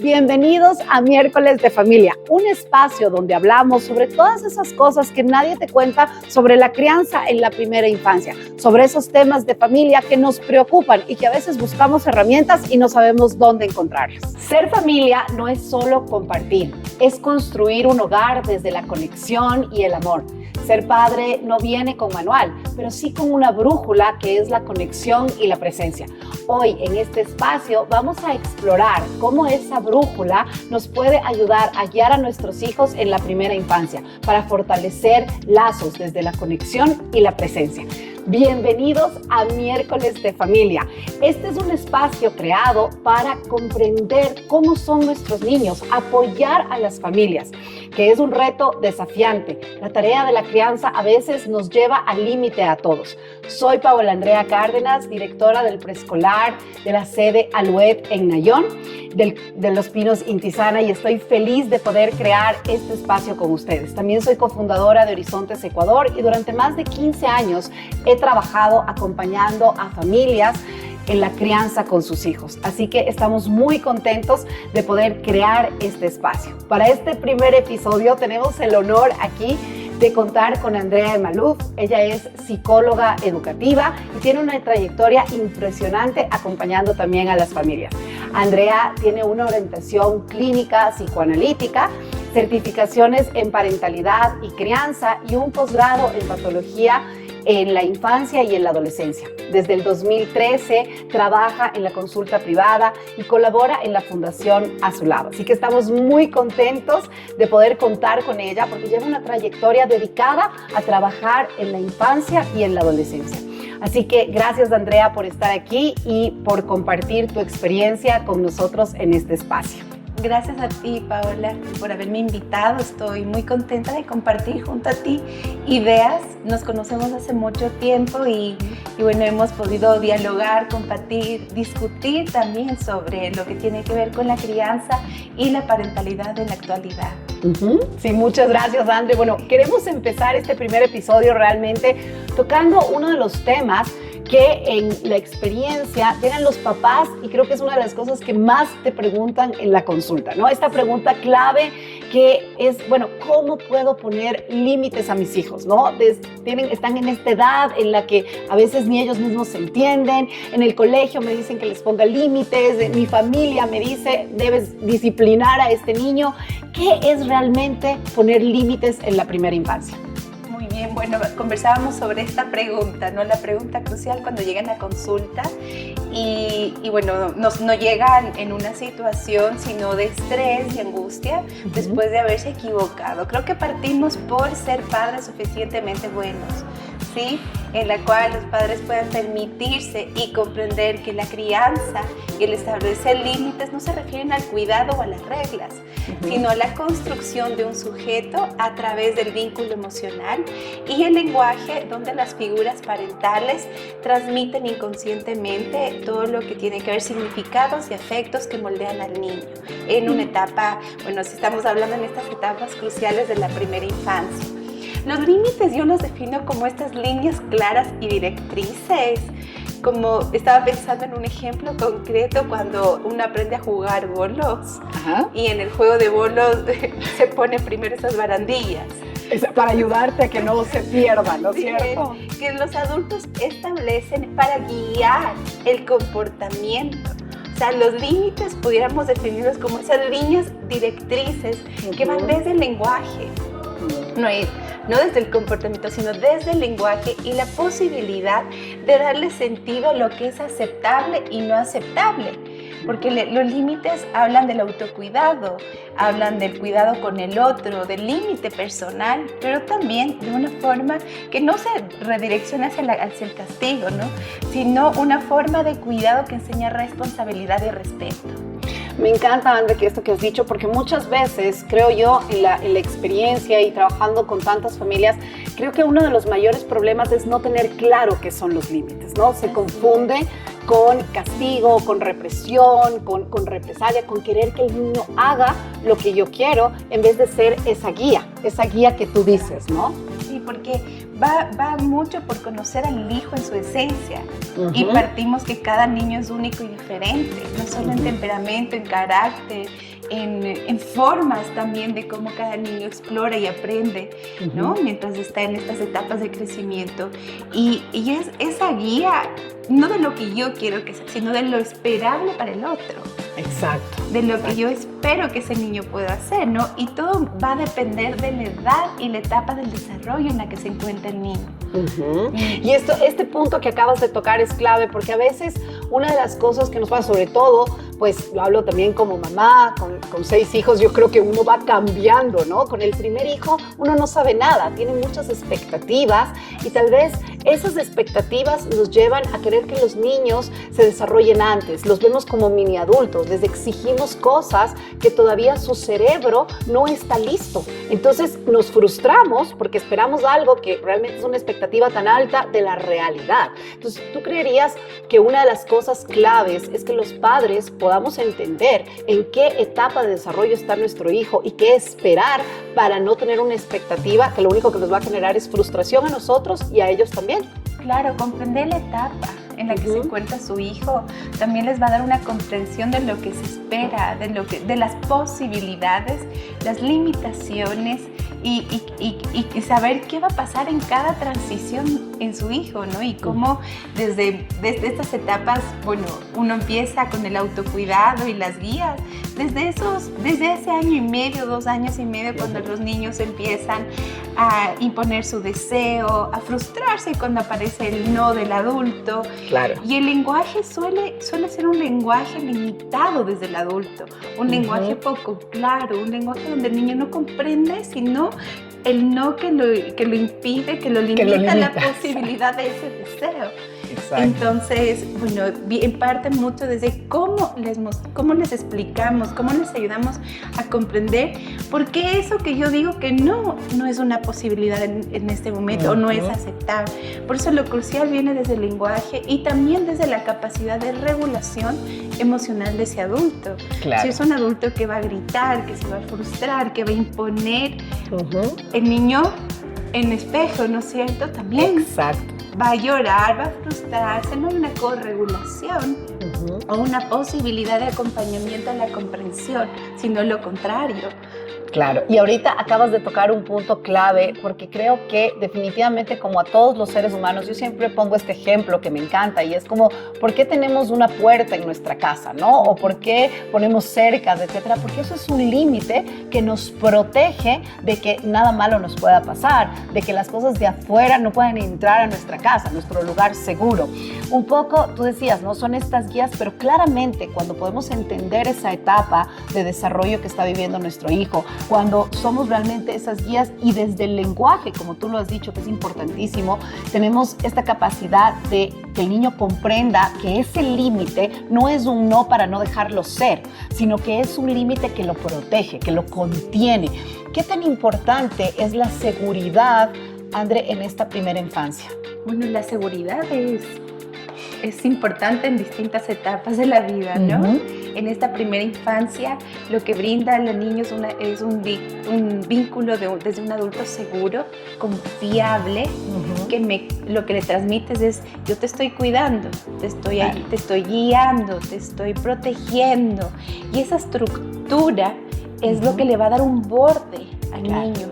Bienvenidos a Miércoles de Familia, un espacio donde hablamos sobre todas esas cosas que nadie te cuenta sobre la crianza en la primera infancia, sobre esos temas de familia que nos preocupan y que a veces buscamos herramientas y no sabemos dónde encontrarlas. Ser familia no es solo compartir, es construir un hogar desde la conexión y el amor. Ser padre no viene con manual, pero sí con una brújula que es la conexión y la presencia. Hoy en este espacio vamos a explorar cómo esa brújula nos puede ayudar a guiar a nuestros hijos en la primera infancia para fortalecer lazos desde la conexión y la presencia. Bienvenidos a Miércoles de Familia. Este es un espacio creado para comprender cómo son nuestros niños, apoyar a las familias, que es un reto desafiante. La tarea de la crianza a veces nos lleva al límite a todos. Soy Paola Andrea Cárdenas, directora del preescolar de la sede Alouette en Nayón, de Los Pinos Intisana, y estoy feliz de poder crear este espacio con ustedes. También soy cofundadora de Horizontes Ecuador y durante más de 15 años he trabajado acompañando a familias en la crianza con sus hijos. Así que estamos muy contentos de poder crear este espacio. Para este primer episodio tenemos el honor aquí de contar con Andrea Maluf. Ella es psicóloga educativa y tiene una trayectoria impresionante acompañando también a las familias. Andrea tiene una orientación clínica psicoanalítica, certificaciones en parentalidad y crianza y un posgrado en patología en la infancia y en la adolescencia. Desde el 2013 trabaja en la consulta privada y colabora en la Fundación A Su Lado. Así que estamos muy contentos de poder contar con ella porque lleva una trayectoria dedicada a trabajar en la infancia y en la adolescencia. Así que gracias, Andrea, por estar aquí y por compartir tu experiencia con nosotros en este espacio. Gracias a ti, Paola, por haberme invitado. Estoy muy contenta de compartir junto a ti ideas. Nos conocemos hace mucho tiempo y bueno, hemos podido dialogar, compartir, discutir también sobre lo que tiene que ver con la crianza y la parentalidad en la actualidad. Sí, muchas gracias, Andre. Bueno, queremos empezar este primer episodio realmente tocando uno de los temas que en la experiencia tienen los papás y creo que es una de las cosas que más te preguntan en la consulta, ¿no? Esta pregunta clave que es, bueno, ¿cómo puedo poner límites a mis hijos, no? Están en esta edad en la que a veces ni ellos mismos se entienden, en el colegio me dicen que les ponga límites, mi familia me dice, debes disciplinar a este niño. ¿Qué es realmente poner límites en la primera infancia? Bien, bueno, conversábamos sobre esta pregunta, ¿no? La pregunta crucial cuando llegan a consulta y bueno, no llegan en una situación sino de estrés y angustia después de haberse equivocado. Creo que partimos por ser padres suficientemente buenos, ¿sí? En la cual los padres puedan permitirse y comprender que la crianza y el establecer límites no se refieren al cuidado o a las reglas, sino a la construcción de un sujeto a través del vínculo emocional y el lenguaje donde las figuras parentales transmiten inconscientemente todo lo que tiene que ver significados y afectos que moldean al niño en una etapa, bueno, si estamos hablando en estas etapas cruciales de la primera infancia. Los límites yo los defino como estas líneas claras y directrices. Como estaba pensando en un ejemplo concreto cuando uno aprende a jugar bolos. Y en el juego de bolos se pone primero esas barandillas. Es para ayudarte a que no se pierdan, ¿no es cierto? Que los adultos establecen para guiar el comportamiento. O sea, los límites pudiéramos definirlos como esas líneas directrices que van desde el lenguaje. No desde el comportamiento, sino desde el lenguaje y la posibilidad de darle sentido a lo que es aceptable y no aceptable. Porque los límites hablan del autocuidado, hablan del cuidado con el otro, del límite personal, pero también de una forma que no se redirecciona hacia el castigo, ¿no? Sino una forma de cuidado que enseña responsabilidad y respeto. Me encanta, Andrea, que esto que has dicho, porque muchas veces, creo yo, en la experiencia y trabajando con tantas familias, creo que uno de los mayores problemas es no tener claro qué son los límites, ¿no? Se confunde con castigo, con represión, con represalia, con querer que el niño haga lo que yo quiero, en vez de ser esa guía que tú dices, ¿no? Sí, porque va mucho por conocer al hijo en su esencia. Y partimos que cada niño es único y diferente, no solo en temperamento, en carácter, en formas también de cómo cada niño explora y aprende, ¿no? Mientras está en estas etapas de crecimiento. Y es esa guía, no de lo que yo quiero que sea, sino de lo esperable para el otro. Exacto. De lo que yo espero que ese niño pueda hacer, ¿no? Y todo va a depender de la edad y la etapa del desarrollo en la que se encuentra el niño. Y este punto que acabas de tocar es clave, porque a veces una de las cosas que nos pasa, sobre todo, pues lo hablo también como mamá, con 6 hijos, yo creo que uno va cambiando, ¿no? Con el primer hijo uno no sabe nada, tiene muchas expectativas y tal vez esas expectativas nos llevan a querer que los niños se desarrollen antes, los vemos como mini adultos, les exigimos cosas que todavía su cerebro no está listo. Entonces nos frustramos porque esperamos algo que realmente es una expectativa tan alta de la realidad. Entonces, ¿tú creerías que una de las cosas claves es que los padres podamos entender en qué etapa de desarrollo está nuestro hijo y qué esperar para no tener una expectativa que lo único que nos va a generar es frustración a nosotros y a ellos también? Claro, comprender la etapa en la que se encuentra su hijo también les va a dar una comprensión de lo que se espera, de las posibilidades, las limitaciones y saber qué va a pasar en cada transición en su hijo, ¿no? Y cómo desde estas etapas, bueno, uno empieza con el autocuidado y las guías, desde ese año y medio, 2 años y medio, cuando los niños empiezan a imponer su deseo, a frustrarse cuando aparece el no del adulto. Claro. Y el lenguaje suele ser un lenguaje limitado desde el adulto, un lenguaje poco claro, un lenguaje donde el niño no comprende, sino el no que lo impide, que lo limita la posibilidad de ese deseo. Exacto. Entonces, bueno, parte mucho desde cómo les explicamos, cómo les ayudamos a comprender por qué eso que yo digo que no es una posibilidad en este momento o no es aceptable. Por eso lo crucial viene desde el lenguaje y también desde la capacidad de regulación emocional de ese adulto. Claro. Si es un adulto que va a gritar, que se va a frustrar, que va a imponer, el niño en espejo, ¿no es cierto? También. Exacto. Va a llorar, va a frustrarse, no hay una corregulación o una posibilidad de acompañamiento a la comprensión, sino lo contrario. Claro, y ahorita acabas de tocar un punto clave porque creo que definitivamente como a todos los seres humanos, yo siempre pongo este ejemplo que me encanta y es como, ¿por qué tenemos una puerta en nuestra casa, no? O ¿por qué ponemos cercas, etcétera? Porque eso es un límite que nos protege de que nada malo nos pueda pasar, de que las cosas de afuera no puedan entrar a nuestra casa, a nuestro lugar seguro. Un poco, tú decías, ¿no? Son estas guías, pero claramente cuando podemos entender esa etapa de desarrollo que está viviendo nuestro hijo, cuando somos realmente esas guías y desde el lenguaje, como tú lo has dicho, que es importantísimo, tenemos esta capacidad de que el niño comprenda que ese límite no es un no para no dejarlo ser, sino que es un límite que lo protege, que lo contiene. ¿Qué tan importante es la seguridad, André, en esta primera infancia? Bueno, la seguridad es importante en distintas etapas de la vida, ¿no? En esta primera infancia, lo que brinda a los niños es un vínculo desde un adulto seguro, confiable, que lo que le transmites es: yo te estoy cuidando, te estoy guiando, te estoy protegiendo. Y esa estructura es lo que le va a dar un borde al niño,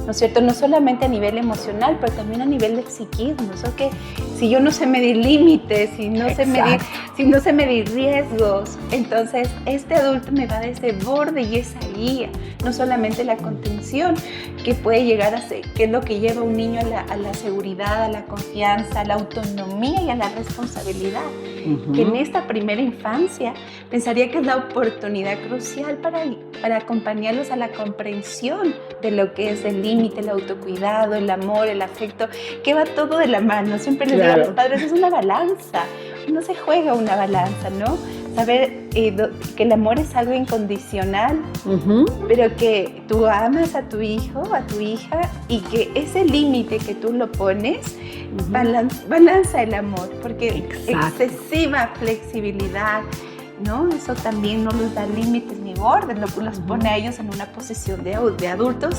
¿no es cierto? No solamente a nivel emocional, pero también a nivel del psiquismo. Eso que si yo no sé medir límites, si no sé medir riesgos, entonces este adulto me va a dar ese borde y esa guía. No solamente la contención que puede llegar a ser, que es lo que lleva a un niño a la seguridad, a la confianza, a la autonomía y a la responsabilidad. Que en esta primera infancia pensaría que es la oportunidad crucial para acompañarlos a la comprensión de lo que es el límite, el autocuidado, el amor, el afecto, que va todo de la mano. Siempre les digo a los padres, es una balanza, no se juega una balanza, ¿no? Saber que el amor es algo incondicional, pero que tú amas a tu hijo, a tu hija, y que ese límite que tú lo pones balanza el amor, porque excesiva flexibilidad, ¿no? Eso también no les da límites ni bordes, los pone a ellos en una posición de adultos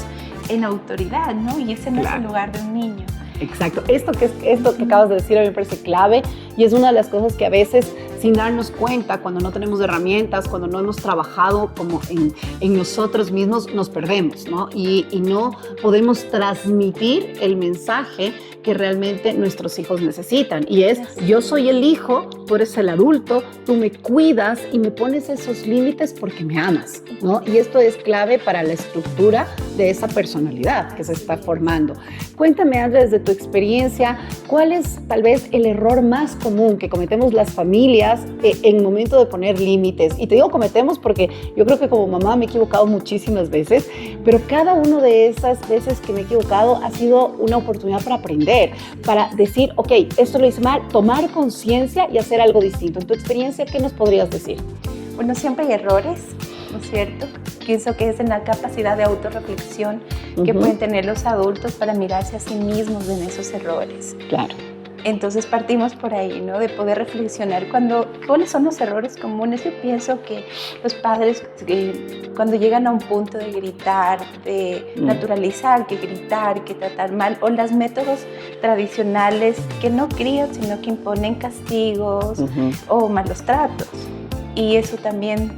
en autoridad, ¿no? Y ese no es el lugar de un niño. Exacto. Esto que acabas de decir a mí me parece clave y es una de las cosas que a veces, sin darnos cuenta, cuando no tenemos herramientas, cuando no hemos trabajado como en nosotros mismos, nos perdemos, ¿no? Y no podemos transmitir el mensaje que realmente nuestros hijos necesitan. Y es, yo soy el hijo, tú eres el adulto, tú me cuidas y me pones esos límites porque me amas, ¿no? Y esto es clave para la estructura de esa personalidad que se está formando. Cuéntame, Andrea, desde tu experiencia, ¿cuál es tal vez el error más común que cometemos las familias en el momento de poner límites? Y te digo cometemos porque yo creo que como mamá me he equivocado muchísimas veces, pero cada una de esas veces que me he equivocado ha sido una oportunidad para aprender, para decir, ok, esto lo hice mal, tomar conciencia y hacer algo distinto. En tu experiencia, ¿qué nos podrías decir? Bueno, siempre hay errores, ¿no es cierto? Pienso que es en la capacidad de autorreflexión que pueden tener los adultos para mirarse a sí mismos en esos errores. Claro. Entonces partimos por ahí, ¿no? De poder reflexionar cuáles son los errores comunes. Yo pienso que los padres cuando llegan a un punto de gritar, de naturalizar que gritar, que tratar mal, o los métodos tradicionales que no crían, sino que imponen castigos o malos tratos. Y eso también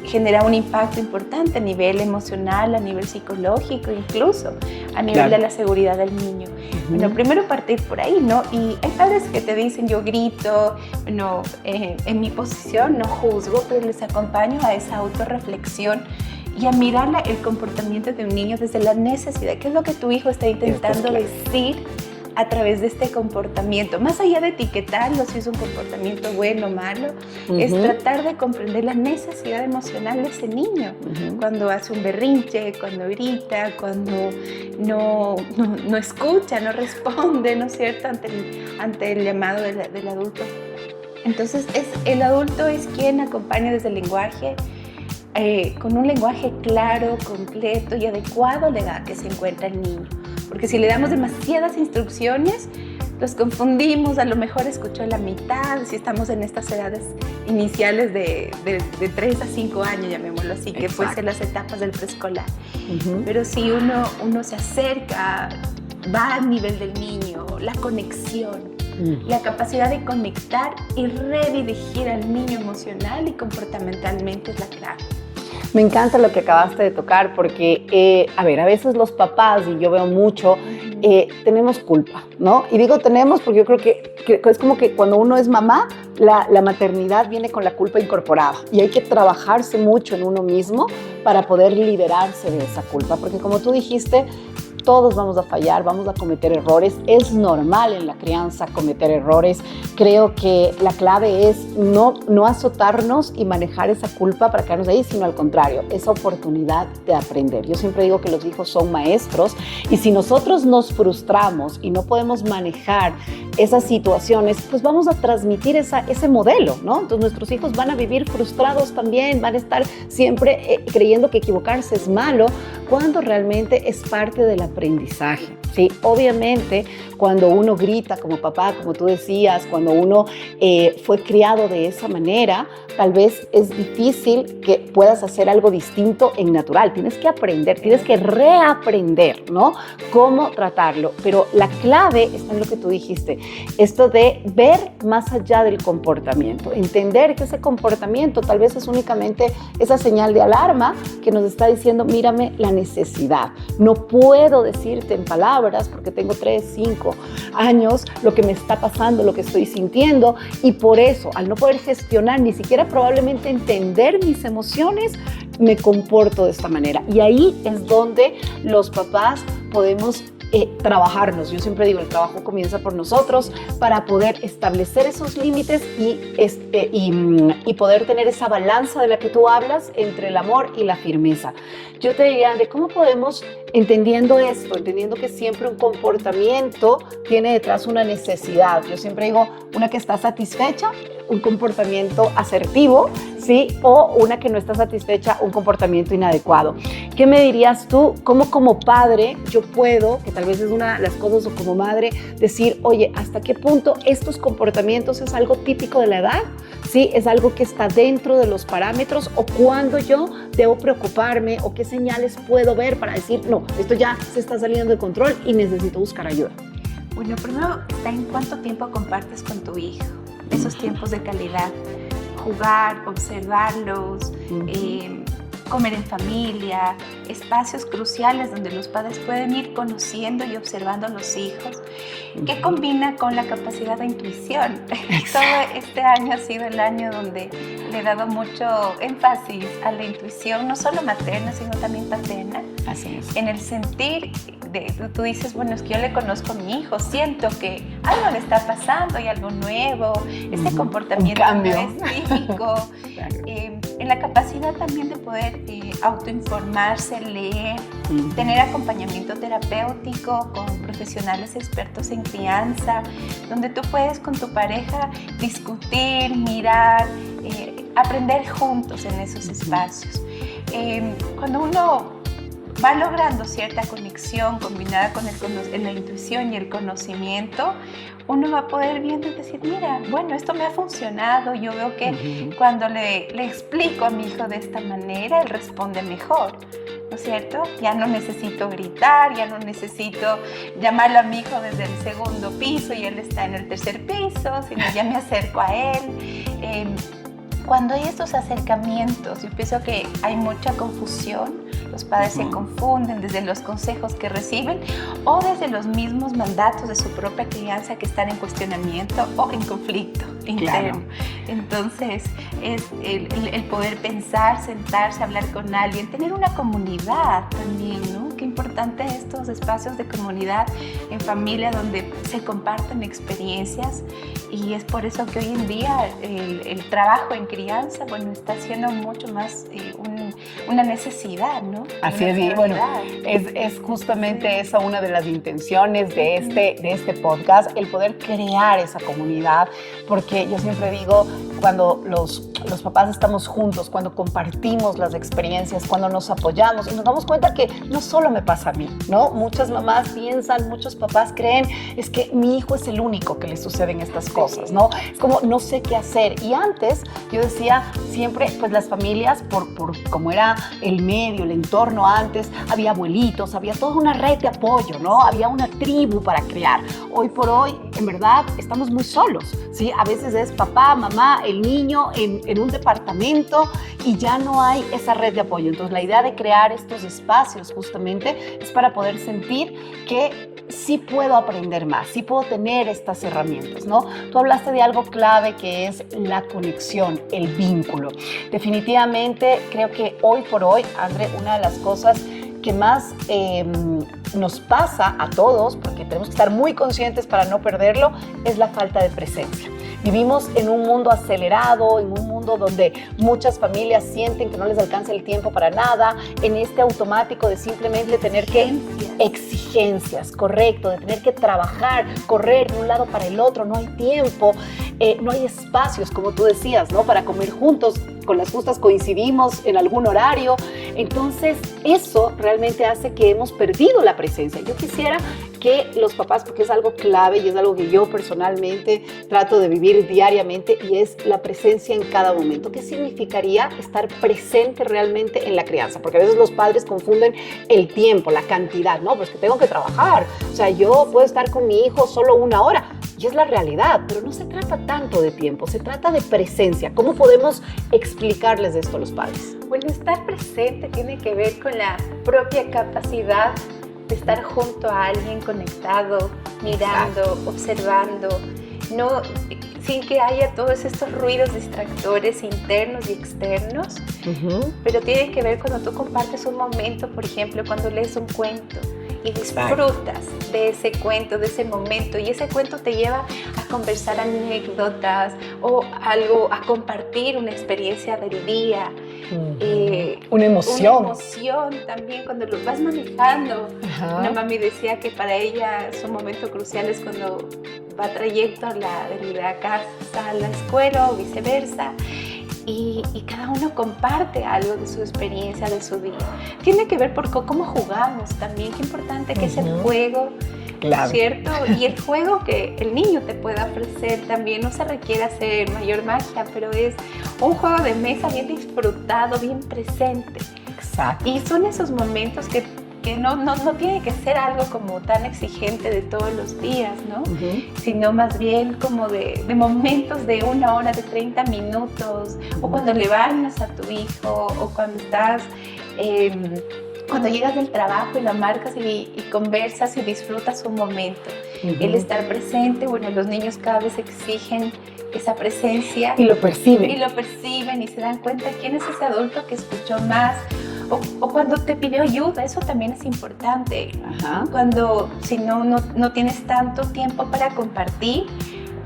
genera un impacto importante a nivel emocional, a nivel psicológico, incluso a nivel de la seguridad del niño. Bueno, primero partir por ahí, ¿no? Y hay padres que te dicen, yo grito, bueno, en mi posición no juzgo, pero les acompaño a esa autorreflexión y a mirar el comportamiento de un niño desde la necesidad. ¿Qué es lo que tu hijo está intentando decir a través de este comportamiento? Más allá de etiquetarlo, si es un comportamiento bueno o malo, es tratar de comprender la necesidad emocional de ese niño. Cuando hace un berrinche, cuando grita, cuando no escucha, no responde, ¿no es cierto?, ante el llamado del adulto. Entonces, el adulto es quien acompaña desde el lenguaje, con un lenguaje claro, completo y adecuado a la edad que se encuentra el niño. Porque si le damos demasiadas instrucciones, los confundimos, a lo mejor escuchó la mitad, si estamos en estas edades iniciales de 3 a 5 años, llamémoslo así, que pueden ser las etapas del preescolar. Pero si uno se acerca, va al nivel del niño, la conexión, la capacidad de conectar y redirigir al niño emocional y comportamentalmente es la clave. Me encanta lo que acabaste de tocar porque, a veces los papás, y yo veo mucho, tenemos culpa, ¿no? Y digo tenemos porque yo creo que es como que cuando uno es mamá, la maternidad viene con la culpa incorporada y hay que trabajarse mucho en uno mismo para poder liberarse de esa culpa, porque como tú dijiste, todos vamos a fallar, vamos a cometer errores. Es normal en la crianza cometer errores. Creo que la clave es no azotarnos y manejar esa culpa para quedarnos ahí, sino al contrario, esa oportunidad de aprender. Yo siempre digo que los hijos son maestros y si nosotros nos frustramos y no podemos manejar esas situaciones, pues vamos a transmitir ese modelo, ¿no? Entonces nuestros hijos van a vivir frustrados también, van a estar siempre creyendo que equivocarse es malo, cuando realmente es parte del aprendizaje, ¿sí? Obviamente, cuando uno grita como papá, como tú decías, cuando uno fue criado de esa manera, tal vez es difícil que puedas hacer algo distinto en natural. Tienes que aprender, tienes que reaprender, ¿no? Cómo tratarlo. Pero la clave está en lo que tú dijiste, esto de ver más allá del comportamiento, entender que ese comportamiento tal vez es únicamente esa señal de alarma que nos está diciendo, mírame la necesidad. No puedo decirte en palabras porque tengo 3, 5 años lo que me está pasando, lo que estoy sintiendo, y por eso, al no poder gestionar, ni siquiera probablemente entender mis emociones, me comporto de esta manera. Y ahí es donde los papás podemos trabajarnos. Yo siempre digo, el trabajo comienza por nosotros para poder establecer esos límites y poder tener esa balanza de la que tú hablas entre el amor y la firmeza. Yo te diría, de cómo podemos, entendiendo esto, entendiendo que siempre un comportamiento tiene detrás una necesidad. Yo siempre digo, una que está satisfecha, un comportamiento asertivo, ¿sí? O una que no está satisfecha, un comportamiento inadecuado. ¿Qué me dirías tú? ¿Cómo como padre yo puedo, que tal vez es una de las cosas, o como madre, decir, oye, ¿hasta qué punto estos comportamientos es algo típico de la edad? ¿sí? Es algo que está dentro de los parámetros, o cuándo yo debo preocuparme, o qué señales puedo ver para decir, no, esto ya se está saliendo de control y necesito buscar ayuda. Bueno, primero está en cuánto tiempo compartes con tu hijo, esos tiempos de calidad, jugar, observarlos, comer en familia, espacios cruciales donde los padres pueden ir conociendo y observando a los hijos, que combina con la capacidad de intuición. Todo este año ha sido el año donde le he dado mucho énfasis a la intuición, no solo materna, sino también paterna. Así es. En el sentir, tú dices, bueno, es que yo le conozco a mi hijo, siento que algo le está pasando, hay algo nuevo, este comportamiento no es típico. Claro. En la capacidad también de poder autoinformarse, leer, tener acompañamiento terapéutico con profesionales expertos en crianza, donde tú puedes con tu pareja discutir, mirar, aprender juntos en esos espacios. Cuando uno va logrando cierta conexión combinada con la intuición y el conocimiento, uno va a poder viendo y decir, mira, bueno, esto me ha funcionado. Yo veo que cuando le explico a mi hijo de esta manera, él responde mejor, ¿no es cierto? Ya no necesito gritar, ya no necesito llamarlo a mi hijo desde el segundo piso y él está en el tercer piso, sino ya me acerco a él. Cuando hay estos acercamientos, yo pienso que hay mucha confusión, los padres se confunden desde los consejos que reciben o desde los mismos mandatos de su propia crianza que están en cuestionamiento o en conflicto interno. Claro. Entonces, es el poder pensar, sentarse, hablar con alguien, tener una comunidad también, ¿no? Qué importante estos espacios de comunidad en familia donde se comparten experiencias, y es por eso que hoy en día el trabajo en crianza, bueno, está siendo mucho más una necesidad, ¿no? Así es, y bueno, es justamente esa una de las intenciones de este podcast, el poder crear esa comunidad, porque yo siempre digo, cuando los papás estamos juntos, cuando compartimos las experiencias, cuando nos apoyamos y nos damos cuenta que no solo me pasa a mí, ¿no? Muchas mamás piensan, muchos papás creen, es que mi hijo es el único que le suceden estas cosas, ¿no? Es como no sé qué hacer. Y antes yo decía siempre, pues las familias, por como era el medio, el entorno antes, había abuelitos, había toda una red de apoyo, ¿no? Había una tribu para crear. Hoy por hoy, en verdad, estamos muy solos, ¿sí? A veces es papá, mamá, el niño en un departamento y ya no hay esa red de apoyo. Entonces, la idea de crear estos espacios justamente es para poder sentir que sí puedo aprender más, sí puedo tener estas herramientas, ¿no? Tú hablaste de algo clave que es la conexión, el vínculo. Definitivamente creo que hoy por hoy, André, una de las cosas que más nos pasa a todos, porque tenemos que estar muy conscientes para no perderlo, es la falta de presencia. Vivimos en un mundo acelerado, en un mundo donde muchas familias sienten que no les alcanza el tiempo para nada, en este automático de simplemente tener que... Exigencias, correcto, de tener que trabajar, correr de un lado para el otro, no hay tiempo, no hay espacios, como tú decías, ¿no? Para comer juntos, con las justas coincidimos en algún horario. Entonces, eso realmente hace que hemos perdido la presencia. Yo quisiera que los papás, porque es algo clave y es algo que yo personalmente trato de vivir diariamente, y es la presencia en cada momento. ¿Qué significaría estar presente realmente en la crianza? Porque a veces los padres confunden el tiempo, la cantidad, ¿no? Pues que tengo que trabajar, o sea, yo puedo estar con mi hijo solo 1 hora, y es la realidad, pero no se trata tanto de tiempo, se trata de presencia. ¿Cómo podemos explicarles esto a los padres? Bueno, estar presente tiene que ver con la propia capacidad de estar junto a alguien conectado, mirando, observando, no, sin que haya todos estos ruidos distractores internos y externos, pero tiene que ver cuando tú compartes un momento, por ejemplo, cuando lees un cuento y disfrutas de ese cuento, de ese momento, y ese cuento te lleva a conversar anécdotas o algo, a compartir una experiencia del día. Una emoción. Una emoción también cuando lo vas manejando. Una mami decía que para ella su momento crucial es cuando va trayecto de la casa a la escuela o viceversa. Y cada uno comparte algo de su experiencia, de su día. Tiene que ver por cómo jugamos también, qué importante que es el juego. Claro. ¿Cierto? Y el juego que el niño te puede ofrecer también no se requiere hacer mayor magia, pero es un juego de mesa bien disfrutado, bien presente. Exacto. Y son esos momentos que no tiene que ser algo como tan exigente de todos los días, ¿no? Sino más bien como de momentos de 1 hora, de 30 minutos, o cuando le bañas a tu hijo, o cuando estás, cuando llegas del trabajo y la marcas y conversas y disfrutas un momento. El estar presente, bueno, los niños cada vez exigen esa presencia. Y lo perciben. Y lo perciben y se dan cuenta quién es ese adulto que escuchó más. O cuando te pidió ayuda, eso también es importante. Ajá. Cuando, si no tienes tanto tiempo para compartir,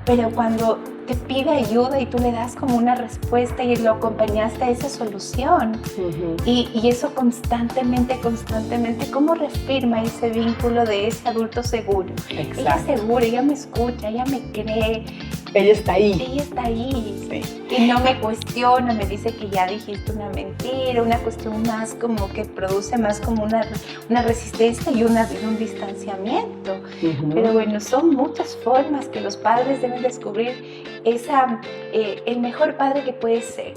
pero cuando te pide ayuda y tú le das como una respuesta y lo acompañaste a esa solución. Y eso constantemente, ¿cómo reafirma ese vínculo de ese adulto seguro? Exacto. Ella es segura, ella me escucha, ella me cree. Ella está ahí. Ella está ahí. Sí. Y no me cuestiona, me dice que ya dijiste una mentira, una cuestión más como que produce más como una resistencia y un distanciamiento. Pero bueno, son muchas formas que los padres deben descubrir el mejor padre que puede ser.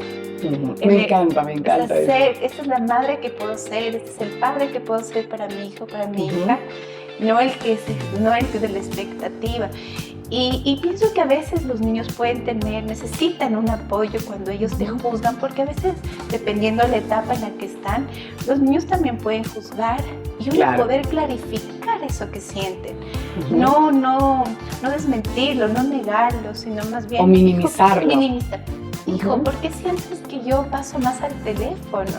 Me encanta. Esta es la madre que puedo ser, este es el padre que puedo ser para mi hijo, para mi hija, no el que es de la expectativa. Y pienso que a veces los niños necesitan un apoyo cuando ellos te juzgan, porque a veces, dependiendo de la etapa en la que están, los niños también pueden juzgar y poder clarificar eso que sienten. No desmentirlo, no negarlo, sino más bien... O minimizarlo. Hijo, ¿por qué sientes que yo paso más al teléfono?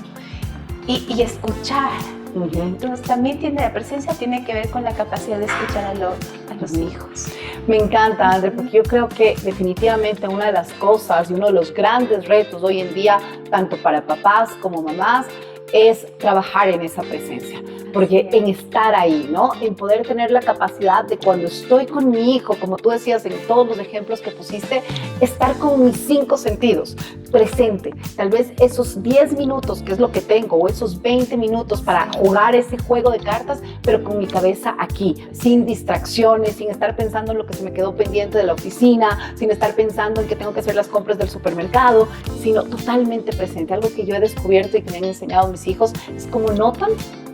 Y escuchar. Entonces también la presencia tiene que ver con la capacidad de escuchar a los hijos. Me encanta, André, porque yo creo que definitivamente una de las cosas y uno de los grandes retos hoy en día, tanto para papás como mamás, es trabajar en esa presencia. Porque en estar ahí, ¿no? En poder tener la capacidad de cuando estoy con mi hijo, como tú decías en todos los ejemplos que pusiste, estar con mis 5 sentidos, presente. Tal vez esos 10 minutos, que es lo que tengo, o esos 20 minutos para jugar ese juego de cartas, pero con mi cabeza aquí, sin distracciones, sin estar pensando en lo que se me quedó pendiente de la oficina, sin estar pensando en que tengo que hacer las compras del supermercado, sino totalmente presente. Algo que yo he descubierto y que me han enseñado mis hijos es cómo notan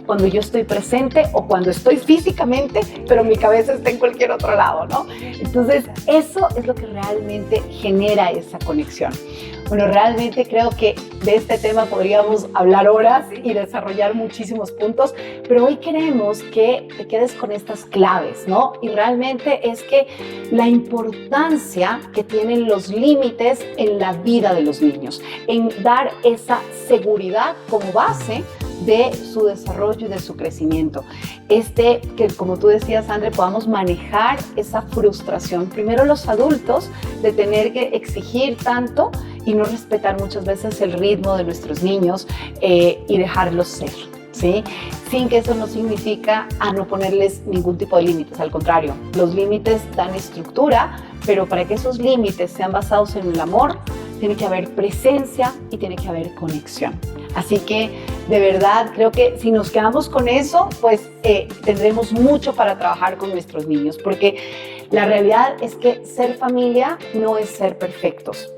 cuando yo estoy presente o cuando estoy físicamente, pero mi cabeza está en cualquier otro lado, ¿no? Entonces, eso es lo que realmente genera esa conexión. Bueno, realmente creo que de este tema podríamos hablar horas y desarrollar muchísimos puntos, pero hoy queremos que te quedes con estas claves, ¿no? Y realmente es que la importancia que tienen los límites en la vida de los niños, en dar esa seguridad como base de su desarrollo y de su crecimiento. Que como tú decías, André, podamos manejar esa frustración. Primero los adultos de tener que exigir tanto y no respetar muchas veces el ritmo de nuestros niños y dejarlos ser, ¿sí? Sin que eso no significa no ponerles ningún tipo de límites. Al contrario, los límites dan estructura, pero para que esos límites sean basados en el amor, tiene que haber presencia y tiene que haber conexión. Así que, de verdad, creo que si nos quedamos con eso, pues tendremos mucho para trabajar con nuestros niños, porque la realidad es que ser familia no es ser perfectos,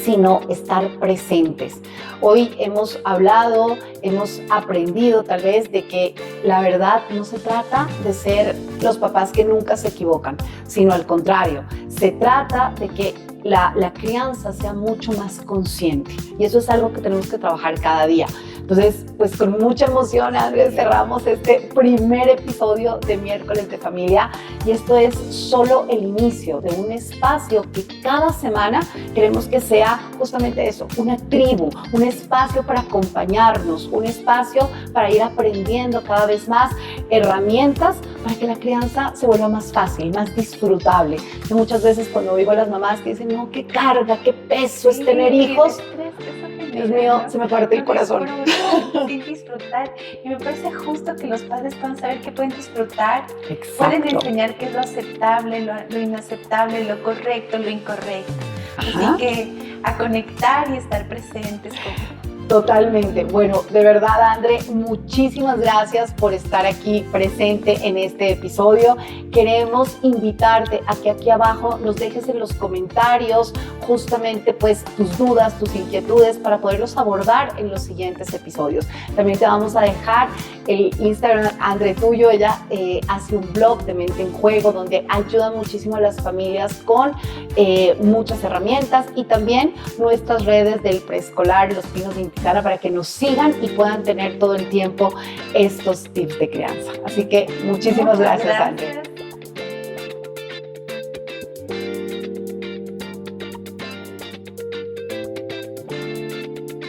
sino estar presentes. Hoy hemos hablado, hemos aprendido tal vez de que la verdad no se trata de ser los papás que nunca se equivocan, sino al contrario, se trata de que la crianza sea mucho más consciente, y eso es algo que tenemos que trabajar cada día. Entonces, pues con mucha emoción, Andrés, cerramos este primer episodio de Miércoles de Familia, y esto es solo el inicio de un espacio que cada semana queremos que sea justamente eso, una tribu, un espacio para acompañarnos, un espacio para ir aprendiendo cada vez más herramientas para que la crianza se vuelva más fácil, más disfrutable. Yo muchas veces cuando oigo a las mamás que dicen, no, qué carga, qué peso es tener hijos, Dios mío, se me parte el corazón. Sin disfrutar. Y me parece justo que los padres puedan saber que pueden disfrutar. Exacto. Pueden enseñar qué es lo aceptable, lo inaceptable, lo correcto, lo incorrecto. Ajá. Así que a conectar y estar presentes Totalmente. Bueno, de verdad, André, muchísimas gracias por estar aquí presente en este episodio. Queremos invitarte a que aquí abajo nos dejes en los comentarios justamente pues tus dudas, tus inquietudes para poderlos abordar en los siguientes episodios. También te vamos a dejar el Instagram, André, tuyo. Ella hace un blog de Mente en Juego donde ayuda muchísimo a las familias con muchas herramientas, y también nuestras redes del preescolar Los Pinos de Intisara para que nos sigan y puedan tener todo el tiempo estos tips de crianza. Así que muchísimas gracias, André.